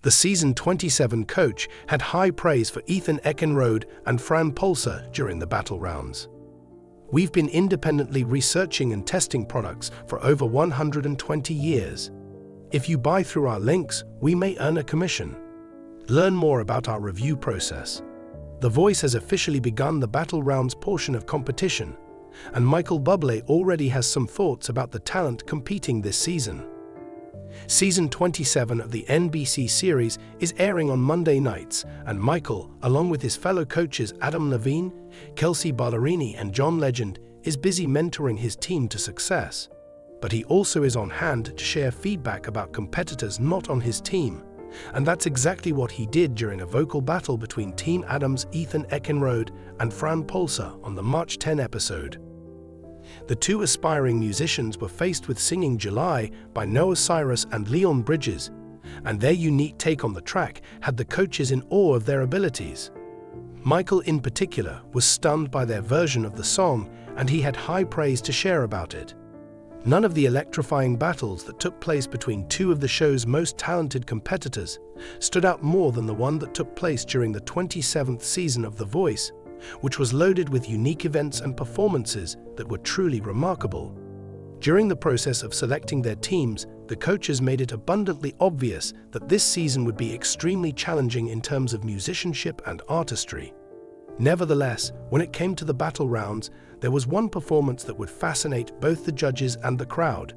The season 27 coach had high praise for Ethan Eckenrode and Fran Polser during the battle rounds. We've been independently researching and testing products for over 120 years. If you buy through our links, we may earn a commission. Learn more about our review process. The Voice has officially begun the battle rounds portion of competition, and Michael Bublé already has some thoughts about the talent competing this season. Season 27 of the NBC series is airing on Monday nights, and Michael, along with his fellow coaches Adam Levine, Kelsey Ballerini, and John Legend, is busy mentoring his team to success. But he also is on hand to share feedback about competitors not on his team, and that's exactly what he did during a vocal battle between Team Adam's Ethan Eckenrode and Fran Polser on the March 10 episode. The two aspiring musicians were faced with Singing July by Noah Cyrus and Leon Bridges, and their unique take on the track had the coaches in awe of their abilities. Michael, in particular, was stunned by their version of the song, and he had high praise to share about it. None of the electrifying battles that took place between two of the show's most talented competitors stood out more than the one that took place during the 27th season of The Voice, which was loaded with unique events and performances that were truly remarkable. During the process of selecting their teams, the coaches made it abundantly obvious that this season would be extremely challenging in terms of musicianship and artistry. Nevertheless, when it came to the battle rounds, there was one performance that would fascinate both the judges and the crowd.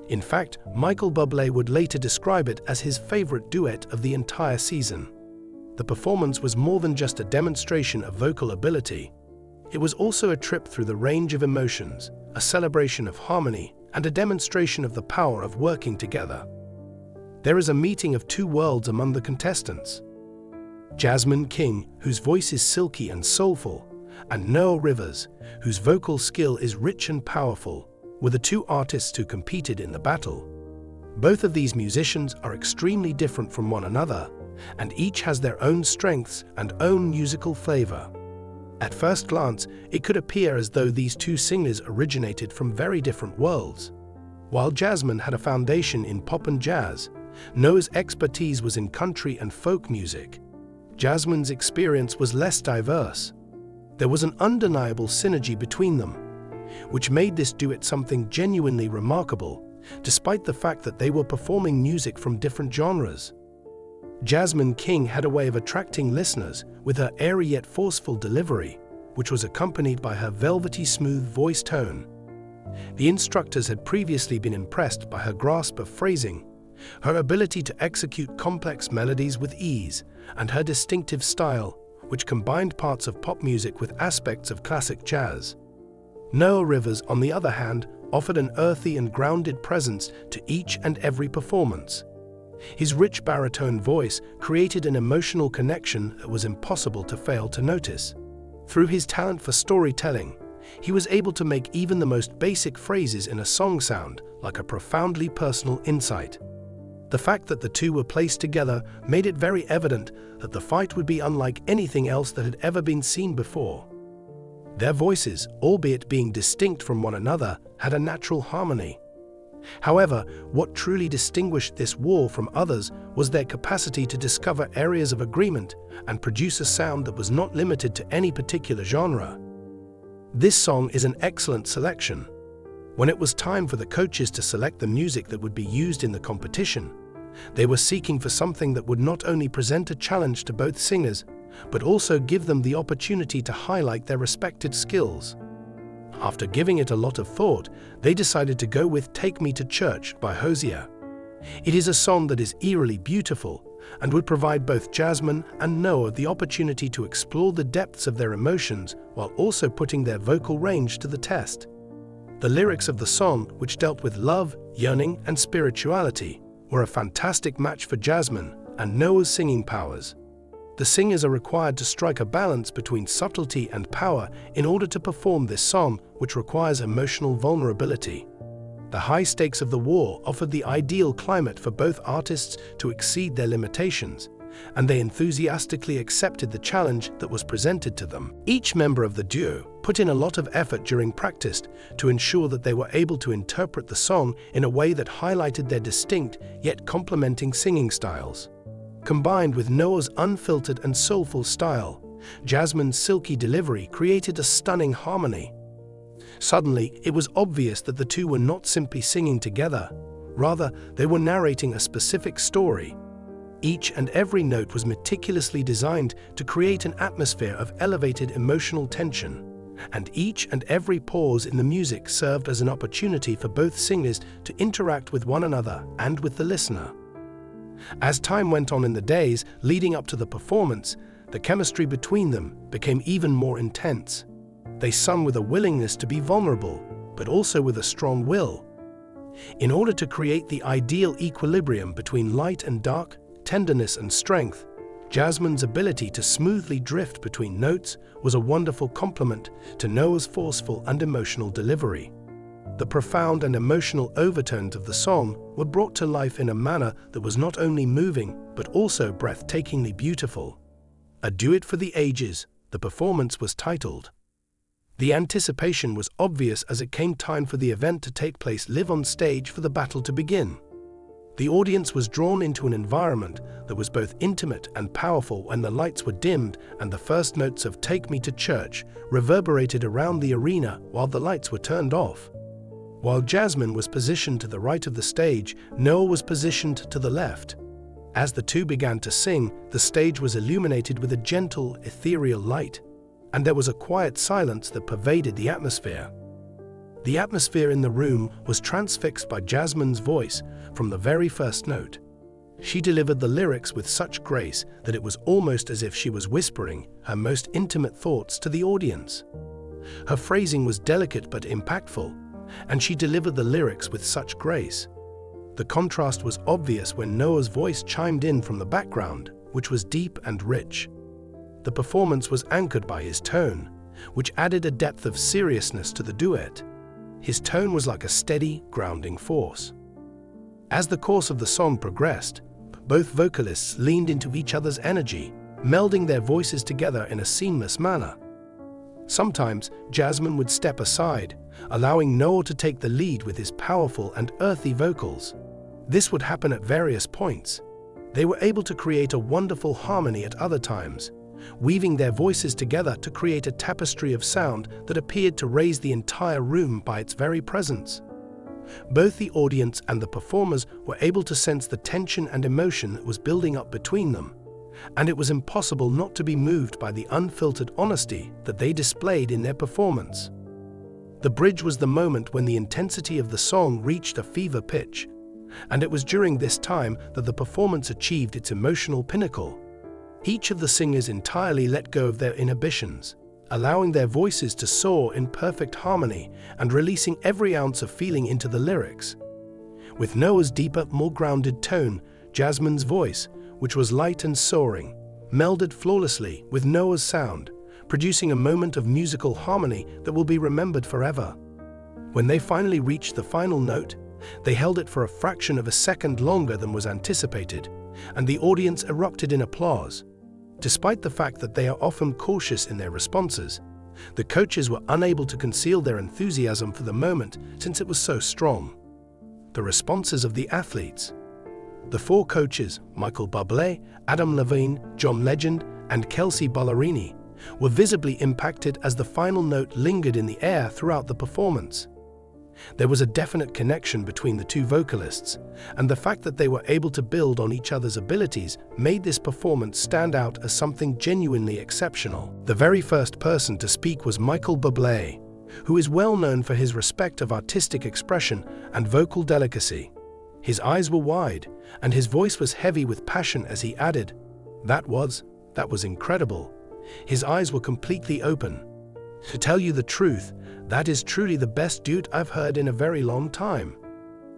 In fact, Michael Bublé would later describe it as his favorite duet of the entire season. The performance was more than just a demonstration of vocal ability. It was also a trip through the range of emotions, a celebration of harmony, and a demonstration of the power of working together. There is a meeting of two worlds among the contestants. Jasmine King, whose voice is silky and soulful, and Noah Rivers, whose vocal skill is rich and powerful, were the two artists who competed in the battle. Both of these musicians are extremely different from one another, and each has their own strengths and own musical flavor. At first glance, it could appear as though these two singers originated from very different worlds. While Jasmine had a foundation in pop and jazz, Noah's expertise was in country and folk music. Jasmine's experience was less diverse. There was an undeniable synergy between them, which made this duet something genuinely remarkable, despite the fact that they were performing music from different genres. Jasmine King had a way of attracting listeners with her airy yet forceful delivery, which was accompanied by her velvety smooth voice tone. The instructors had previously been impressed by her grasp of phrasing, her ability to execute complex melodies with ease, and her distinctive style, which combined parts of pop music with aspects of classic jazz. Noah Rivers, on the other hand, offered an earthy and grounded presence to each and every performance. His rich baritone voice created an emotional connection that was impossible to fail to notice. Through his talent for storytelling, he was able to make even the most basic phrases in a song sound like a profoundly personal insight. The fact that the two were placed together made it very evident that the fight would be unlike anything else that had ever been seen before. Their voices, albeit being distinct from one another, had a natural harmony. However, what truly distinguished this war from others was their capacity to discover areas of agreement and produce a sound that was not limited to any particular genre. This song is an excellent selection. When it was time for the coaches to select the music that would be used in the competition, they were seeking for something that would not only present a challenge to both singers, but also give them the opportunity to highlight their respected skills. After giving it a lot of thought, they decided to go with Take Me to Church by Hosier. It is a song that is eerily beautiful and would provide both Jasmine and Noah the opportunity to explore the depths of their emotions while also putting their vocal range to the test. The lyrics of the song, which dealt with love, yearning, and spirituality, were a fantastic match for Jasmine and Noah's singing powers. The singers are required to strike a balance between subtlety and power in order to perform this song, which requires emotional vulnerability. The high stakes of the war offered the ideal climate for both artists to exceed their limitations, and they enthusiastically accepted the challenge that was presented to them. Each member of the duo put in a lot of effort during practice to ensure that they were able to interpret the song in a way that highlighted their distinct yet complementing singing styles. Combined with Noah's unfiltered and soulful style, Jasmine's silky delivery created a stunning harmony. Suddenly, it was obvious that the two were not simply singing together. Rather, they were narrating a specific story. Each and every note was meticulously designed to create an atmosphere of elevated emotional tension, and each and every pause in the music served as an opportunity for both singers to interact with one another and with the listener. As time went on in the days leading up to the performance, the chemistry between them became even more intense. They sung with a willingness to be vulnerable, but also with a strong will. In order to create the ideal equilibrium between light and dark, tenderness and strength, Jasmine's ability to smoothly drift between notes was a wonderful complement to Noah's forceful and emotional delivery. The profound and emotional overtones of the song were brought to life in a manner that was not only moving, but also breathtakingly beautiful. A duet for the ages, the performance was titled. The anticipation was obvious as it came time for the event to take place live on stage for the battle to begin. The audience was drawn into an environment that was both intimate and powerful when the lights were dimmed and the first notes of "Take Me to Church" reverberated around the arena while the lights were turned off. While Jasmine was positioned to the right of the stage, Noah was positioned to the left. As the two began to sing, the stage was illuminated with a gentle, ethereal light, and there was a quiet silence that pervaded the atmosphere. The atmosphere in the room was transfixed by Jasmine's voice from the very first note. She delivered the lyrics with such grace that it was almost as if she was whispering her most intimate thoughts to the audience. Her phrasing was delicate but impactful, and she delivered the lyrics with such grace. The contrast was obvious when Noah's voice chimed in from the background, which was deep and rich. The performance was anchored by his tone, which added a depth of seriousness to the duet. His tone was like a steady, grounding force. As the course of the song progressed, both vocalists leaned into each other's energy, melding their voices together in a seamless manner. Sometimes, Jasmine would step aside, allowing Noah to take the lead with his powerful and earthy vocals. This would happen at various points. They were able to create a wonderful harmony at other times, weaving their voices together to create a tapestry of sound that appeared to raise the entire room by its very presence. Both the audience and the performers were able to sense the tension and emotion that was building up between them, and it was impossible not to be moved by the unfiltered honesty that they displayed in their performance. The bridge was the moment when the intensity of the song reached a fever pitch, and it was during this time that the performance achieved its emotional pinnacle. Each of the singers entirely let go of their inhibitions, allowing their voices to soar in perfect harmony and releasing every ounce of feeling into the lyrics. With Noah's deeper, more grounded tone, Jasmine's voice, which was light and soaring, melded flawlessly with Noah's sound, producing a moment of musical harmony that will be remembered forever. When they finally reached the final note, they held it for a fraction of a second longer than was anticipated, and the audience erupted in applause. Despite the fact that they are often cautious in their responses, the coaches were unable to conceal their enthusiasm for the moment since it was so strong. The responses of the athletes. The four coaches, Michael Bublé, Adam Levine, John Legend, and Kelsey Ballerini, were visibly impacted as the final note lingered in the air throughout the performance. There was a definite connection between the two vocalists, and the fact that they were able to build on each other's abilities made this performance stand out as something genuinely exceptional. The very first person to speak was Michael Bublé, who is well known for his respect of artistic expression and vocal delicacy. His eyes were wide, and his voice was heavy with passion as he added, That was incredible. His eyes were completely open. To tell you the truth, that is truly the best duet I've heard in a very long time.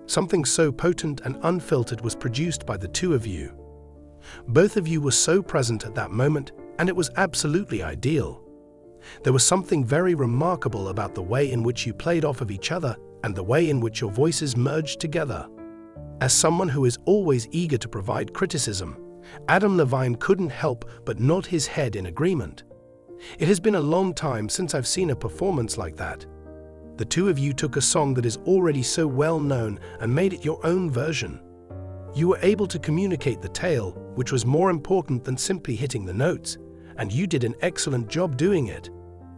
Something so potent and unfiltered was produced by the two of you. Both of you were so present at that moment, and it was absolutely ideal. There was something very remarkable about the way in which you played off of each other and the way in which your voices merged together. As someone who is always eager to provide criticism, Adam Levine couldn't help but nod his head in agreement. It has been a long time since I've seen a performance like that. The two of you took a song that is already so well known and made it your own version. You were able to communicate the tale which was more important than simply hitting the notes, and you did an excellent job doing it.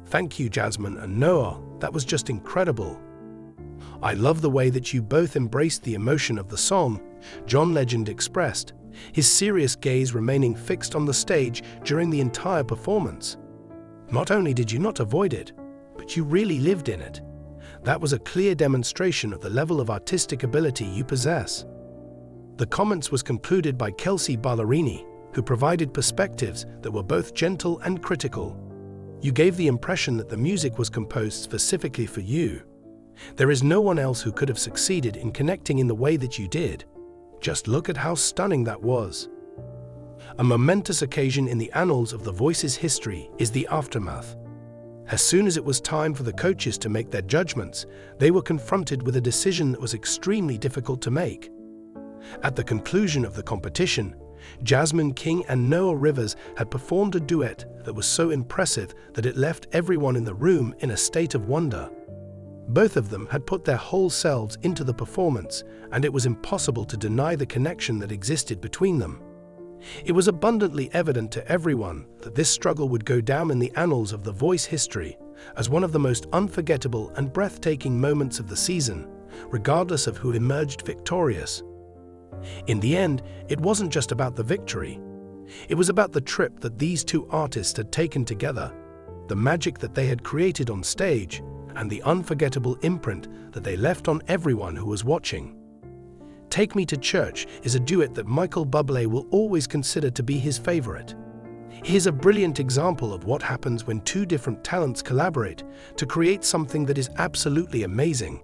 Thank you, Jasmine and Noah, that was just incredible. I love the way that you both embraced the emotion of the song, John Legend expressed, his serious gaze remaining fixed on the stage during the entire performance. Not only did you not avoid it, but you really lived in it. That was a clear demonstration of the level of artistic ability you possess. The comments was concluded by Kelsey Ballerini, who provided perspectives that were both gentle and critical. You gave the impression that the music was composed specifically for you. There is no one else who could have succeeded in connecting in the way that you did. Just look at how stunning that was. A momentous occasion in the annals of The Voice's history is the aftermath. As soon as it was time for the coaches to make their judgments, they were confronted with a decision that was extremely difficult to make. At the conclusion of the competition, Jasmine King and Noah Rivers had performed a duet that was so impressive that it left everyone in the room in a state of wonder. Both of them had put their whole selves into the performance, and it was impossible to deny the connection that existed between them. It was abundantly evident to everyone that this struggle would go down in the annals of The Voice history as one of the most unforgettable and breathtaking moments of the season, regardless of who emerged victorious. In the end, it wasn't just about the victory. It was about the trip that these two artists had taken together, the magic that they had created on stage, and the unforgettable imprint that they left on everyone who was watching. Take Me to Church is a duet that Michael Bublé will always consider to be his favorite. Here's a brilliant example of what happens when two different talents collaborate to create something that is absolutely amazing.